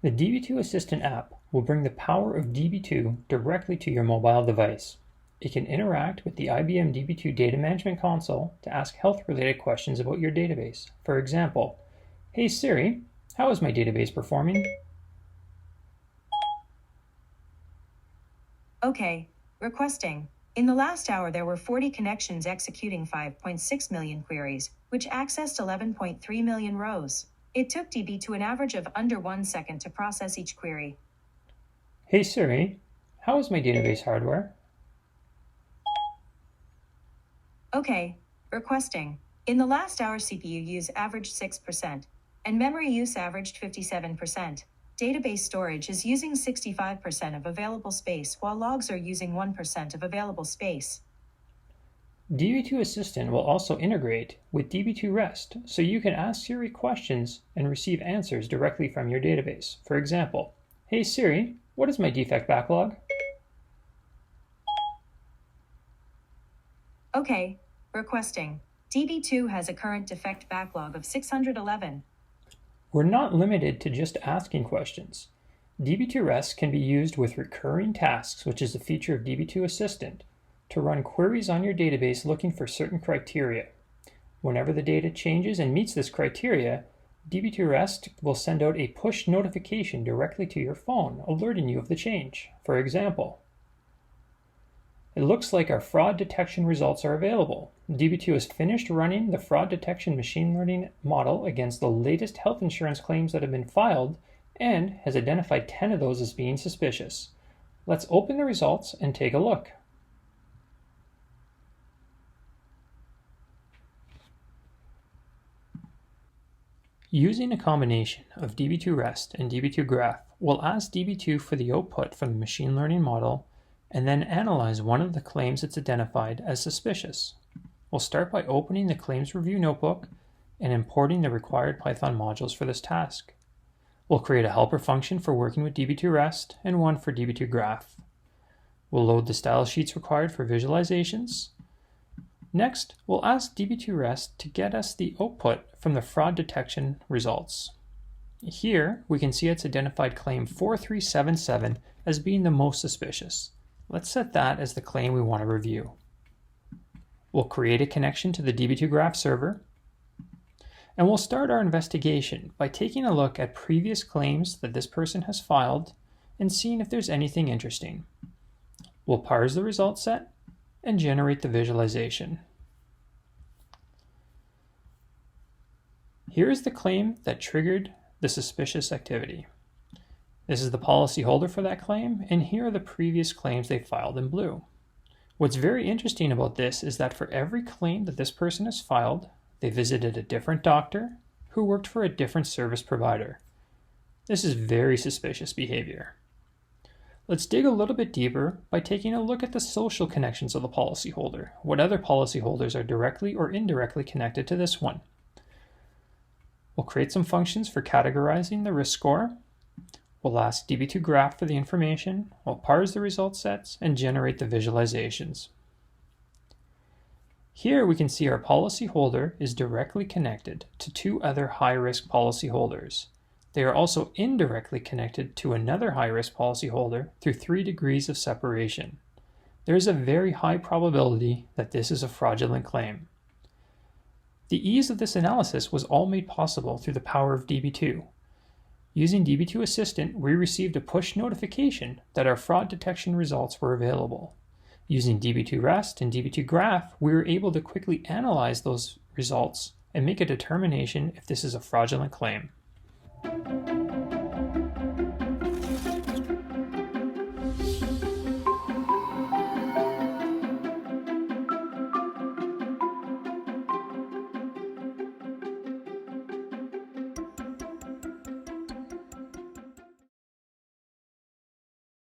The Db2 Assistant app will bring the power of Db2 directly to your mobile device. It can interact with the IBM Db2 Data Management Console to ask health-related questions about your database. For example, "Hey Siri, how is my database performing?" Okay, requesting. In the last hour there were 40 connections executing 5.6 million queries, which accessed 11.3 million rows. It took Db2 an average of under 1 second to process each query. "Hey Siri, how is my database hardware?" Okay, requesting. In the last hour CPU use averaged 6%, and memory use averaged 57%. Database storage is using 65% of available space, while logs are using 1% of available space. Db2 Assistant will also integrate with Db2 REST, so you can ask Siri questions and receive answers directly from your database. For example, "Hey Siri, what is my defect backlog?" Okay, requesting. Db2 has a current defect backlog of 611. We're not limited to just asking questions. Db2 REST can be used with recurring tasks, which is a feature of Db2 Assistant, to run queries on your database looking for certain criteria. Whenever the data changes and meets this criteria, Db2 REST will send out a push notification directly to your phone, alerting you of the change. For example, "It looks like our fraud detection results are available. Db2 has finished running the fraud detection machine learning model against the latest health insurance claims that have been filed and has identified 10 of those as being suspicious. Let's open the results and take a look." Using a combination of Db2 REST and Db2 Graph, we'll ask Db2 for the output from the machine learning model and then analyze one of the claims it's identified as suspicious. We'll start by opening the Claims Review notebook and importing the required Python modules for this task. We'll create a helper function for working with Db2 REST and one for Db2 Graph. We'll load the style sheets required for visualizations. Next, we'll ask Db2 REST to get us the output from the fraud detection results. Here, we can see it's identified claim 4377 as being the most suspicious. Let's set that as the claim we want to review. We'll create a connection to the Db2 Graph server, and we'll start our investigation by taking a look at previous claims that this person has filed and seeing if there's anything interesting. We'll parse the result set and generate the visualization. Here is the claim that triggered the suspicious activity. This is the policyholder for that claim, and here are the previous claims they filed in blue. What's very interesting about this is that for every claim that this person has filed, they visited a different doctor who worked for a different service provider. This is very suspicious behavior. Let's dig a little bit deeper by taking a look at the social connections of the policyholder. What other policyholders are directly or indirectly connected to this one? We'll create some functions for categorizing the risk score. We'll ask Db2 Graph for the information, we'll parse the result sets, and generate the visualizations. Here we can see our policyholder is directly connected to two other high-risk policyholders. They are also indirectly connected to another high-risk policyholder through 3 degrees of separation. There is a very high probability that this is a fraudulent claim. The ease of this analysis was all made possible through the power of Db2. Using Db2 Assistant, we received a push notification that our fraud detection results were available. Using Db2 REST and Db2 Graph, we were able to quickly analyze those results and make a determination if this is a fraudulent claim.